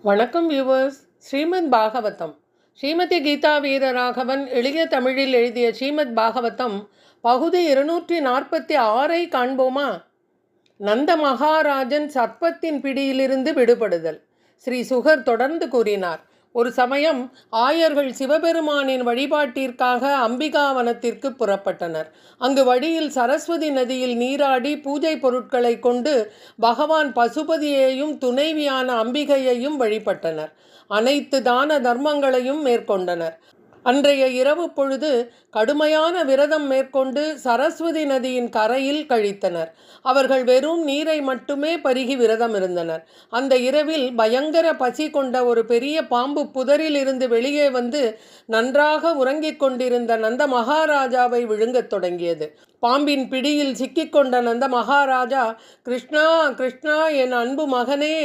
வணக்கம் வியூவர்ஸ். ஸ்ரீமத் பாகவதம். ஸ்ரீமதி கீதா வீரராகவன் எளிய தமிழில் எழுதிய ஸ்ரீமத் பாகவதம் பகுதி 246 காண்போமா? நந்த மகாராஜன் சர்ப்பத்தின் பிடியிலிருந்து விடுபடுதல். ஸ்ரீ சுகர் தொடர்ந்து கூறினார். ஒரு சமயம் ஆயர்கள் சிவபெருமானின் வழிபாட்டிற்காக அம்பிகாவனத்திற்கு புறப்பட்டனர். அங்கு வழியில் சரஸ்வதி நதியில் நீராடி பூஜை பொருட்களை கொண்டு பகவான் பசுபதியையும் துணைவியான அம்பிகையையும் வழிபட்டனர். அனைத்து தான தர்மங்களையும் மேற்கொண்டனர். அன்றைய இரவு பொழுது கடுமையான விரதம் மேற்கொண்டு சரஸ்வதி நதியின் கரையில் கழித்தனர். அவர்கள் வெறும் நீரை மட்டுமே பருகி விரதம் இருந்தனர். அந்த இரவில் பயங்கர பசி கொண்ட ஒரு பெரிய பாம்பு புதரில் இருந்து வெளியே வந்து நன்றாக உறங்கிக் கொண்டிருந்த நந்த மகாராஜாவை விழுங்கத் தொடங்கியது. பாம்பின் பிடியில் சிக்கிக்கொண்ட நந்த மகாராஜா, கிருஷ்ணா கிருஷ்ணா, என் அன்பு மகனே,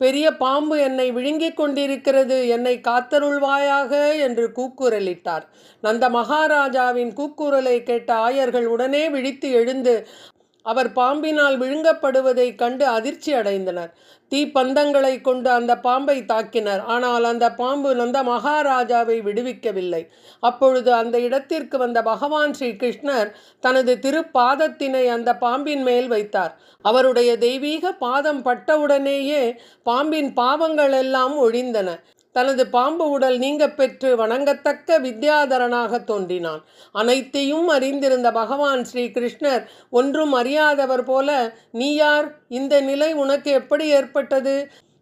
பெரிய பாம்பு என்னை விழுங்கிக் கொண்டிருக்கிறது, என்னை காத்தருள்வாயாக என்று கூக்குரலிட்டார். நந்த மகாராஜாவின் கூக்குரலை கேட்ட ஆயர்கள் உடனே விழித்து எழுந்து அவர் பாம்பினால் விழுங்கப்படுவதைக் கண்டு அதிர்ச்சி அடைந்தனர். தீப்பந்தங்களை கொண்டு அந்த பாம்பை தாக்கினர். ஆனால் அந்த பாம்பு நந்த மகாராஜாவை விடுவிக்கவில்லை. அப்பொழுது அந்த இடத்திற்கு வந்த பகவான் ஸ்ரீ கிருஷ்ணர் தனது திருப்பாதத்தினை அந்த பாம்பின் மேல் வைத்தார். அவருடைய தெய்வீக பாதம் பட்டவுடனேயே பாம்பின் பாவங்கள் எல்லாம் ஒழிந்தன. தனது பாம்பு உடல் நீங்க பெற்று வணங்கத்தக்க வித்யாதரனாக தோன்றினான். அனைத்தையும் அறிந்திருந்த பகவான் ஸ்ரீ கிருஷ்ணர் ஒன்றும் அறியாதவர் போல, நீ யார்? இந்த நிலை உனக்கு எப்படி ஏற்பட்டது?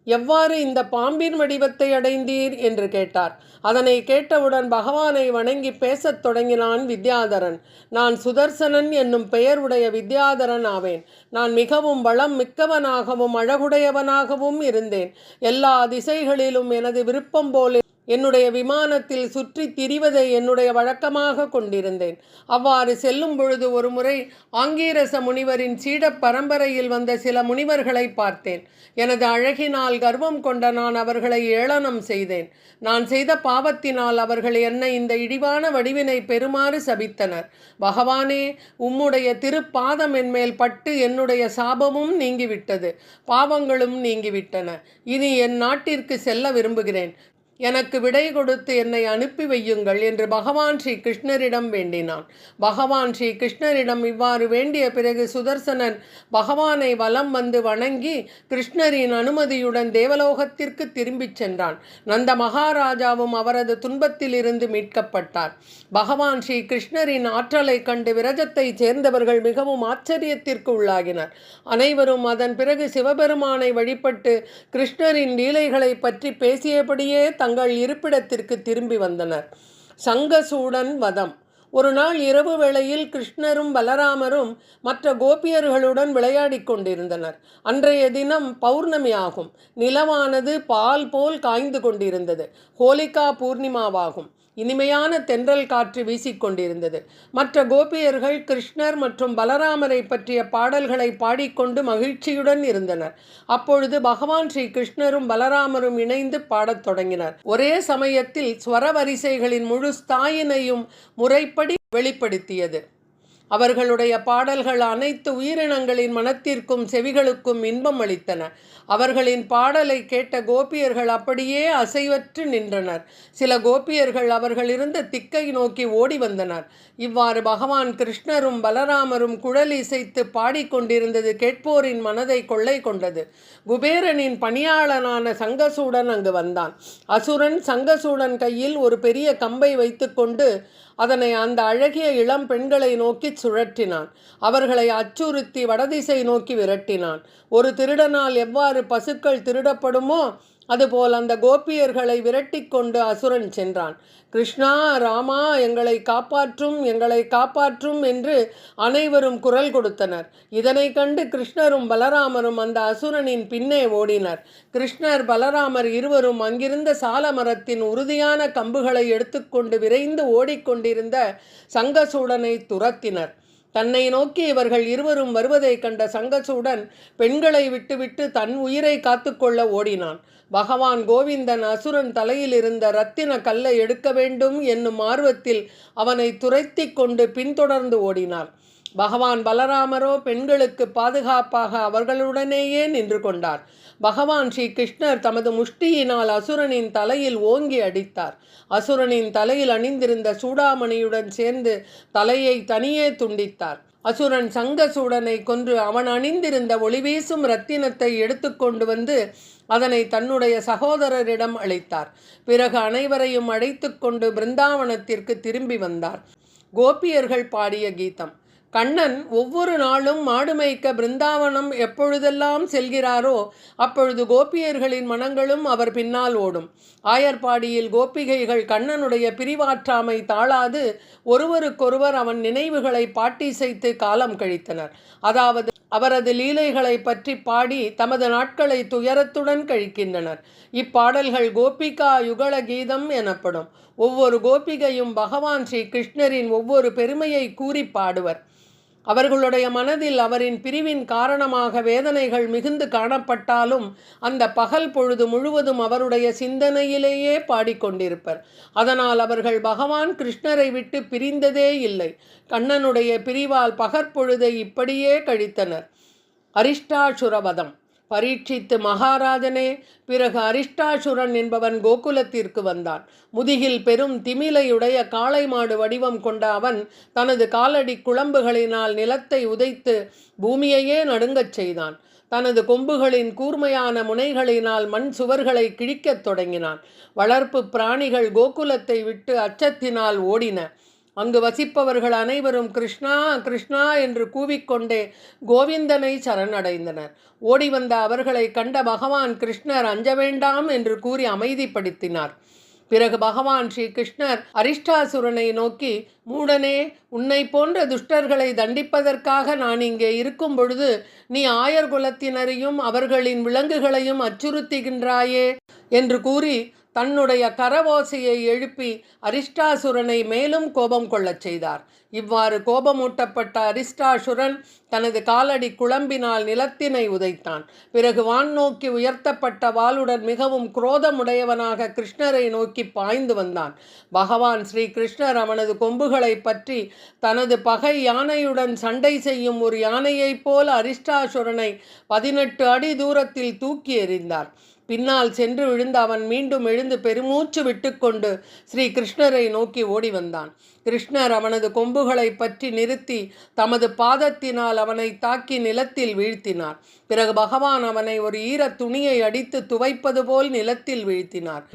எவ்வாறு இந்த பாம்பின் வடிவத்தை அடைந்தீர் என்று கேட்டார். அதனை கேட்டவுடன் பகவானை வணங்கி பேசத் தொடங்கினான் வித்யாதரன். நான் சுதர்சனன் என்னும் பெயர் உடைய வித்யாதரன் ஆவேன். நான் மிகவும் வளம் மிக்கவனாகவும் அழகுடையவனாகவும் இருந்தேன். எல்லா திசைகளிலும் எனது விருப்பம் போல என்னுடைய விமானத்தில் சுற்றி திரிவதை என்னுடைய வழக்கமாக கொண்டிருந்தேன். அவ்வாறு செல்லும் பொழுது ஒரு முறை ஆங்கீரச முனிவரின் சீட பரம்பரையில் வந்த சில முனிவர்களை பார்த்தேன். எனது அழகினால் கர்வம் கொண்ட நான் அவர்களை ஏளனம் செய்தேன். நான் செய்த பாவத்தினால் அவர்கள் என்னை இந்த இழிவான வடிவினை பெறுமாறு சபித்தனர். பகவானே, உம்முடைய திருப்பாதம் என்மேல் பட்டு என்னுடைய சாபமும் நீங்கிவிட்டது, பாவங்களும் நீங்கிவிட்டன. இனி என் நாட்டிற்கு செல்ல விரும்புகிறேன். எனக்கு விடை கொடுத்து என்னை அனுப்பி வையுங்கள் என்று பகவான் ஸ்ரீ கிருஷ்ணரிடம் வேண்டினான். பகவான் ஸ்ரீ கிருஷ்ணரிடம் இவ்வாறு வேண்டிய பிறகு சுதர்சனன் பகவானை வலம் வந்து வணங்கி கிருஷ்ணரின் அனுமதியுடன் தேவலோகத்திற்கு திரும்பிச் சென்றான். நந்த மகாராஜாவும் அவரது துன்பத்திலிருந்து மீட்கப்பட்டார். பகவான் ஸ்ரீ கிருஷ்ணரின் ஆற்றலை கண்டு விரஜத்தை சேர்ந்தவர்கள் மிகவும் ஆச்சரியத்திற்கு உள்ளாகினர். அனைவரும் அதன் பிறகு சிவபெருமானை வழிபட்டு கிருஷ்ணரின் லீலைகளை பற்றி பேசியபடியே தங்கள் இருப்பிடத்திற்கு திரும்பி வந்தனர். சங்கசூடன் வதம். ஒரு நாள் இரவு வேளையில் கிருஷ்ணரும் பலராமரும் மற்ற கோபியர்களுடன் விளையாடி கொண்டிருந்தனர். அன்றைய தினம் பௌர்ணமி ஆகும். நிலவானது பால் போல் காய்ந்து கொண்டிருந்தது. ஹோலிகா பூர்ணிமாவாகும். இனிமையான தென்றல் காற்று வீசிக்கொண்டிருந்தது. மற்ற கோபியர்கள் கிருஷ்ணர் மற்றும் பலராமரை பற்றிய பாடல்களை பாடிக்கொண்டு மகிழ்ச்சியுடன் இருந்தனர். அப்பொழுது பகவான் ஸ்ரீ கிருஷ்ணரும் பலராமரும் இணைந்து பாடத் தொடங்கினர். ஒரே சமயத்தில் ஸ்வர வரிசைகளின் முழு ஸ்தாயினையும் முறைப்படி வெளிப்படுத்தியது. அவர்களுடைய பாடல்கள் அனைத்து உயிரினங்களின் மனத்திற்கும் செவிகளுக்கும் இன்பம் அளித்தன. அவர்களின் பாடலை கேட்ட கோபியர்கள் அப்படியே அசைவற்று நின்றனர். சில கோபியர்கள் அவர்கள் இருந்த திக்கை நோக்கி ஓடி வந்தனர். இவ்வாறு பகவான் கிருஷ்ணரும் பலராமரும் குழல் இசைத்து பாடிக்கொண்டிருந்தது கேட்போரின் மனதை கொள்ளை கொண்டது. குபேரனின் பணியாளனான சங்கசூடன் அங்கு வந்தான். அசுரன் சங்கசூடன் கையில் ஒரு பெரிய கம்பை வைத்துக்கொண்டு அதனை அந்த அழகிய இளம் பெண்களை நோக்கி சுழற்றினான். அவர்களை அச்சுறுத்தி வடதிசை நோக்கி விரட்டினான். ஒரு திருடனால் எவ்வாறு பசுக்கள் திருடப்படுமோ அதுபோல் அந்த கோபியர்களை விரட்டி கொண்டு அசுரன் சென்றான். கிருஷ்ணா, ராமா, எங்களை காப்பாற்றும், எங்களை காப்பாற்றும் என்று அனைவரும் குரல் கொடுத்தனர். இதனை கண்டு கிருஷ்ணரும் பலராமரும் அந்த அசுரனின் பின்னே ஓடினர். கிருஷ்ணர் பலராமர் இருவரும் அங்கிருந்த சால மரத்தின் உறுதியான கம்புகளை எடுத்துக்கொண்டு விரைந்து ஓடிக்கொண்டிருந்த சங்கசூடனை துரத்தினர். தன்னை நோக்கி இவர்கள் இருவரும் வருவதை கண்ட சங்கசூடன் பெண்களை விட்டுவிட்டு தன் உயிரை காத்துக்கொள்ள ஓடினான். பகவான் கோவிந்தன் அசுரன் தலையில் இருந்த இரத்தின கல்லை எடுக்க வேண்டும் என்னும் ஆர்வத்தில் அவனை துரத்தி கொண்டு பின்தொடர்ந்து ஓடினார். பகவான் பலராமரோ பெண்களுக்கு பாதுகாப்பாக அவர்களுடனேயே நின்று கொண்டார். பகவான் ஸ்ரீ கிருஷ்ணர் தமது முஷ்டியினால் அசுரனின் தலையில் ஓங்கி அடித்தார். அசுரனின் தலையில் அணிந்திருந்த சூடாமணியுடன் சேர்ந்து தலையை தனியே துண்டித்தார். அசுரன் சங்கசூடனை கொன்று அவன் அணிந்திருந்த ஒளிவீசும் இரத்தினத்தை எடுத்துக்கொண்டு வந்து அதனை தன்னுடைய சகோதரரிடம் அளித்தார். பிறகு அனைவரையும் அழைத்து கொண்டு பிருந்தாவனத்திற்கு திரும்பி வந்தார். கோபியர்கள் பாடிய கீதம். கண்ணன் ஒவ்வொரு நாளும் மாடு மேய்க்க பிருந்தாவனம் எப்பொழுதெல்லாம் செல்கிறாரோ அப்பொழுது கோபியர்களின் மனங்களும் அவர் பின்னால் ஓடும். ஆயர்பாடியில் கோபிகைகள் கண்ணனுடைய பிரிவாற்றாமை தாழாது ஒருவருக்கொருவர் அவன் நினைவுகளை பாட்டிசைத்து காலம் கழித்தனர். அதாவது அவரது லீலைகளை பற்றி பாடி தமது நாட்களை துயரத்துடன் கழிக்கின்றனர். இப்பாடல்கள் கோபிகா யுகல கீதம் எனப்படும். ஒவ்வொரு கோபிகையும் பகவான் ஸ்ரீ கிருஷ்ணரின் ஒவ்வொரு பெருமையை கூறி பாடுவர். அவர்களுடைய மனதில் அவரின் பிரிவின் காரணமாக வேதனைகள் மிகுந்து காணப்பட்டாலும் அந்த பகல் பொழுது முழுவதும் அவருடைய சிந்தனையிலேயே பாடிக்கொண்டிருப்பர். அதனால் அவர்கள் பகவான் கிருஷ்ணரை விட்டு பிரிந்ததே இல்லை. கண்ணனுடைய பிரிவால் பகற்பொழுதை இப்படியே கழித்தனர். அரிஷ்டாசுரவதம். பரீட்சித்து மகாராஜனே, பிறகு அரிஷ்டாசுரன் என்பவன் கோகுலத்திற்கு வந்தான். முதுகில் பெரும் திமிலையுடைய காளை மாடு வடிவம் கொண்ட அவன் தனது காலடி குளம்புகளினால் நிலத்தை உதைத்து பூமியையே நடுங்கச் செய்தான். தனது கொம்புகளின் கூர்மையான முனைகளினால் மண் சுவர்களை கிழிக்கத் தொடங்கினான். வளர்ப்பு பிராணிகள் கோகுலத்தை விட்டு அச்சத்தினால் ஓடின. அங்கு வசிப்பவர்கள் அனைவரும் கிருஷ்ணா கிருஷ்ணா என்று கூவிக்கொண்டே கோவிந்தனை சரணடைந்தனர். ஓடி வந்த அவர்களை கண்ட பகவான் கிருஷ்ணர் அஞ்ச வேண்டாம் என்று கூறி அமைதிப்படுத்தினார். பிறகு பகவான் ஸ்ரீ கிருஷ்ணர் அரிஷ்டாசுரனை நோக்கி, மூடனே, உன்னை போன்ற துஷ்டர்களை தண்டிப்பதற்காக நான் இங்கே இருக்கும் பொழுது நீ ஆயர் குலத்தினரையும் அவர்களின் விலங்குகளையும் அச்சுறுத்துகின்றாயே என்று கூறி தன்னுடைய கரவோசையை எழுப்பி அரிஷ்டாசுரனை மேலும் கோபம் கொள்ளச் செய்தார். இவ்வாறு கோபமூட்டப்பட்ட அரிஷ்டாசுரன் தனது காலடி குளம்பினால் நிலத்தினை உதைத்தான். பிறகு வான் நோக்கி உயர்த்தப்பட்ட வாளுடன் மிகவும் குரோதமுடையவனாக கிருஷ்ணரை நோக்கி பாய்ந்து வந்தான். பகவான் ஸ்ரீ கிருஷ்ணர் அவனது கொம்புகளை பற்றி தனது பகை யானையுடன் சண்டை செய்யும் ஒரு யானையைப் போல அரிஷ்டாசுரனை 18 அடி தூரத்தில் தூக்கி எறிந்தார். பின்னால் சென்று விழுந்த அவன் மீண்டும் எழுந்து பெருமூச்சு விட்டுக்கொண்டு ஸ்ரீ கிருஷ்ணரை நோக்கி ஓடி வந்தான். கிருஷ்ணர் அவனது கொம்புகளை பற்றி நிறுத்தி தமது பாதத்தினால் அவனை தாக்கி நிலத்தில் வீழ்த்தினார். பிறகு பகவான் அவனை ஒரு ஈரத் துணியை அடித்து துவைப்பது போல் நிலத்தில் வீழ்த்தினார்.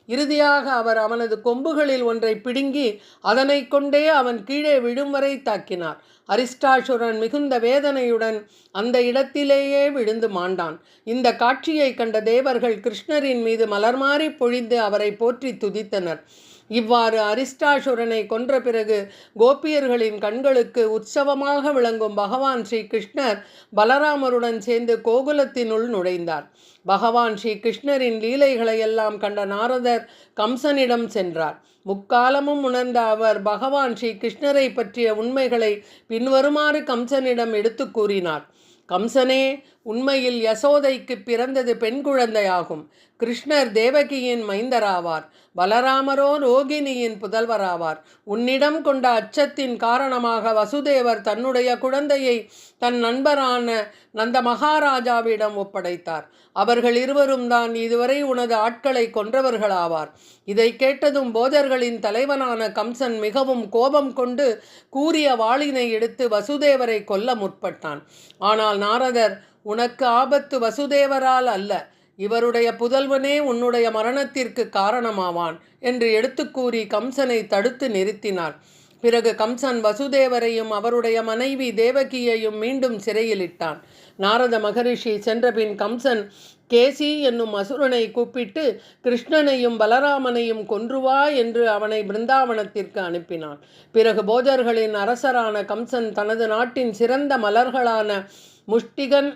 இறுதியாக அவர் அவனது கொம்புகளில் ஒன்றை பிடுங்கி அதனை கொண்டே அவன் கீழே விழும் வரை தாக்கினார். அரிஷ்டாசுரன் மிகுந்த வேதனையுடன் அந்த இடத்திலேயே விழுந்து மாண்டான். இந்த காட்சியை கண்ட தேவர்கள் கிருஷ்ணரின் மீது மலர்மாறி பொழிந்து அவரை போற்றி துதித்தனர். இவ்வாறு அரிஷ்டாசுரனை கொன்ற பிறகு கோபியர்களின் கண்களுக்கு உற்சவமாக விளங்கும் பகவான் ஸ்ரீ கிருஷ்ணர் பலராமருடன் சேர்ந்து கோகுலத்தினுள் நுழைந்தார். பகவான் ஸ்ரீ கிருஷ்ணரின் லீலைகளையெல்லாம் கண்ட நாரதர் கம்சனிடம் சென்றார். முக்காலமும் உணர்ந்த அவர் பகவான் ஸ்ரீ கிருஷ்ணரை பற்றிய உண்மைகளை பின்வருமாறு கம்சனிடம் எடுத்து கூறினார். கம்சனே, உண்மையில் யசோதைக்கு பிறந்தது பெண் குழந்தையாகும். கிருஷ்ணர் தேவகியின் மைந்தராவார். பலராமரோ ரோகிணியின் புதல்வராவார். உன்னிடம் கொண்ட அச்சத்தின் காரணமாக வசுதேவர் தன்னுடைய குழந்தையை தன் நண்பரான நந்த மகாராஜாவிடம் ஒப்படைத்தார். அவர்கள் இருவரும் தான் இதுவரை உனது ஆட்களை கொன்றவர்களாவார். இதை கேட்டதும் போஜர்களின் தலைவனான கம்சன் மிகவும் கோபம் கொண்டு கூரிய வாளினை எடுத்து வசுதேவரை கொல்ல முற்பட்டான். ஆனால் நாரதர், உனக்கு ஆபத்து வசுதேவரால் அல்ல, இவருடைய புதல்வனே உன்னுடைய மரணத்திற்கு காரணமாவான் என்று எடுத்து கூறி கம்சனை தடுத்து நிறுத்தினார். பிறகு கம்சன் வசுதேவரையும் அவருடைய மனைவி தேவகியையும் மீண்டும் சிறையிலிட்டான். நாரத மகரிஷி சென்றபின் கம்சன் கேசி என்னும் அசுரனை கூப்பிட்டு கிருஷ்ணனையும் பலராமனையும் கொன்றுவா என்று அவனை பிருந்தாவனத்திற்கு அனுப்பினான். பிறகு போஜர்களின் அரசரான கம்சன் தனது நாட்டின் சிறந்த மலர்களான முஷ்டிகன்,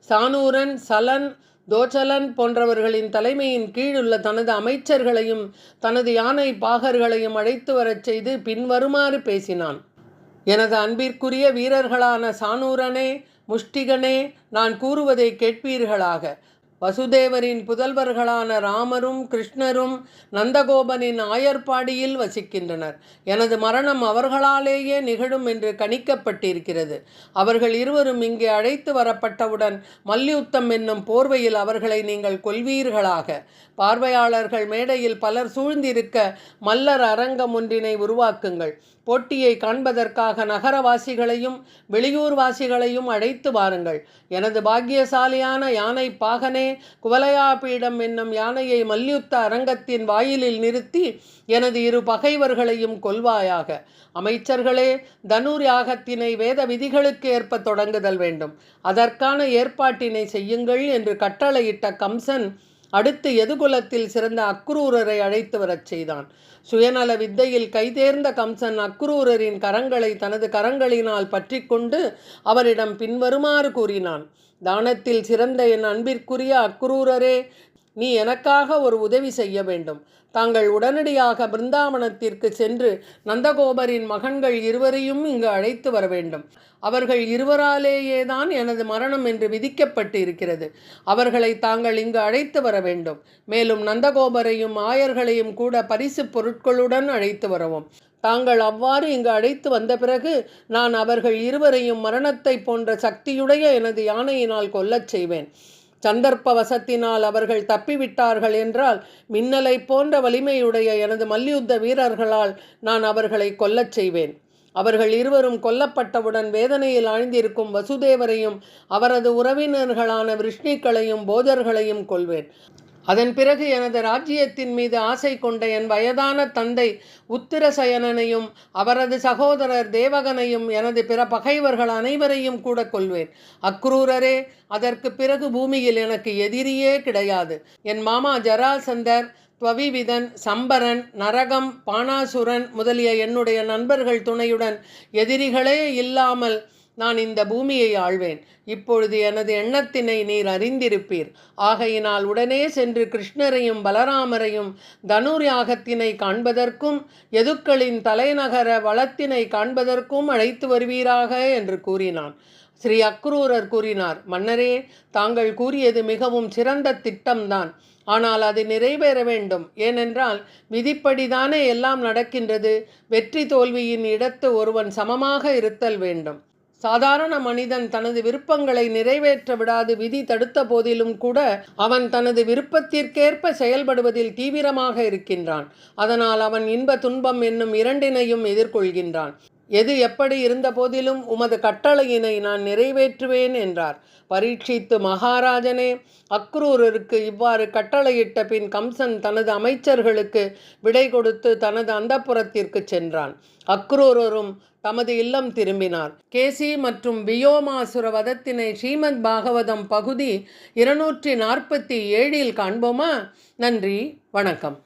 சானூரன், சலன், தோச்சலன் போன்றவர்களின் தலைமையின் கீழுள்ள தனது அமைச்சர்களையும் தனது யானை பாகர்களையும் அழைத்து வரச் செய்து பின்வருமாறு பேசினான். எனது அன்பிற்குரிய வீரர்களான சானூரனே, முஷ்டிகனே, நான் கூறுவதை கேட்பீர்களாக. வசுதேவரின் புதல்வர்களான ராமரும் கிருஷ்ணரும் நந்தகோபனின் ஆயர்பாடியில் வசிக்கின்றனர். எனது மரணம் அவர்களாலேயே நிகழும் என்று கணிக்கப்பட்டிருக்கிறது. அவர்கள் இருவரும் இங்கே அழைத்து வரப்பட்டவுடன் மல்யுத்தம் என்னும் போர்வையில் அவர்களை நீங்கள் கொல்வீர்களாக. பார்வையாளர்கள் மேடையில் பலர் சூழ்ந்திருக்க மல்லர் அரங்கம் ஒன்றினை உருவாக்குங்கள். போட்டியை காண்பதற்காக நகரவாசிகளையும் வெளியூர்வாசிகளையும் அழைத்து வாருங்கள். எனது பாக்கியசாலியான யானை பாகனே, குவலயாபீடம் என்னும் யானையை மல்யுத்த அரங்கத்தின் வாயிலில் நிறுத்தி எனது 2 பகைவர்களையும் கொல்வாயாக. அமைச்சர்களே, தனுர் யாகத்தினை வேத விதிகளுக்கு ஏற்ப தொடங்குதல் வேண்டும். அதற்கான ஏற்பாட்டினை செய்யுங்கள் என்று கட்டளையிட்ட கம்சன் அடுத்து எதுகுலத்தில் சிறந்த அக்ரூரரை அழைத்து வரச் செய்தான். சுயநல வித்தையில் கைதேர்ந்த கம்சன் அக்ரூரரின் கரங்களை தனது கரங்களினால் பற்றி கொண்டு அவரிடம் பின்வருமாறு கூறினான். தானத்தில் சிறந்த என் அன்பிற்குரிய அக்ரூரரே, நீ எனக்காக ஒரு உதவி செய்ய வேண்டும். தாங்கள் உடனடியாக பிருந்தாவனத்திற்கு சென்று நந்தகோபரின் மகன்கள் 2 இங்கு அழைத்து வர வேண்டும். அவர்கள் 2 எனது மரணம் என்று விதிக்கப்பட்டு இருக்கிறது. அவர்களை தாங்கள் இங்கு அழைத்து வர வேண்டும். மேலும் நந்தகோபரையும் ஆயர்களையும் கூட பரிசு பொருட்களுடன் அழைத்து வரவும். தாங்கள் அவ்வாறு இங்கு அழைத்து வந்த பிறகு நான் அவர்கள் 2 மரணத்தை போன்ற சக்தியுடைய எனது யானையினால் கொல்லச் செய்வேன். சந்தர்ப்ப வசத்தினால் அவர்கள் தப்பிவிட்டார்கள் என்றால் மின்னலை போன்ற வலிமையுடைய எனது மல்யுத்த வீரர்களால் நான் அவர்களை கொல்லச் செய்வேன். அவர்கள் 2 கொல்லப்பட்டவுடன் வேதனையில் ஆழ்ந்திருக்கும் வசுதேவரையும் அவரது உறவினர்களான விஷ்ணுக்களையும் போஜர்களையும் கொல்வேன். அதன் பிறகு எனது ராஜ்யத்தின் மீது ஆசை கொண்ட என் வயதான தந்தை உத்திரசயனனையும் அவரது சகோதரர் தேவகனையும் எனது பிற பகைவர்கள் அனைவரையும் கூட கொல்வேன். அக்ரூரரே, அதற்கு பிறகு பூமியில் எனக்கு எதிரியே கிடையாது. என் மாமா ஜராசந்தர், துவவிவிதன், சம்பரன், நரகம், பாணாசுரன் முதலிய என்னுடைய நண்பர்கள் துணையுடன் எதிரிகளே இல்லாமல் நான் இந்த பூமியை ஆள்வேன். இப்பொழுது எனது எண்ணத்தினை நீர் அறிந்திருப்பீர். ஆகையினால் உடனே சென்று கிருஷ்ணரையும் பலராமரையும் தனுர் யாகத்தினை காண்பதற்கும் யதுக்களின் தலைநகர வளத்தினை காண்பதற்கும் அழைத்து வருவீராக என்று கூறினான். ஸ்ரீ அக்ரூரர் கூறினார், மன்னரே, தாங்கள் கூறியது மிகவும் சிறந்த திட்டம்தான். ஆனால் அது நிறைவேற வேண்டும். ஏனென்றால் விதிப்படிதானே எல்லாம் நடக்கின்றது. வெற்றி தோல்வியின் இடத்து ஒருவன் சமமாக இருத்தல் வேண்டும். சாதாரண மனிதன் தனது விருப்பங்களை நிறைவேற்ற விடாது விதி தடுத்த போதிலும் கூட அவன் தனது விருப்பத்திற்கேற்ப செயல்படுவதில் தீவிரமாக இருக்கின்றான். அதனால் அவன் இன்ப துன்பம் என்னும் 2னையும் எதிர்கொள்கின்றான். எது எப்படி இருந்த போதிலும் உமது கட்டளையினை நான் நிறைவேற்றுவேன் என்றார். பரீட்சித்து மகாராஜனே, அக்ரூரருக்கு இவ்வாறு கட்டளையிட்ட பின் கம்சன் தனது அமைச்சர்களுக்கு விடை கொடுத்து தனது அந்தப்புரத்திற்கு சென்றான். அக்ரூரரும் தமது இல்லம் திரும்பினார். கேசி மற்றும் வியோமாசுர வதத்தினை ஸ்ரீமத் பாகவதம் பகுதி 247 காண்போமா? நன்றி, வணக்கம்.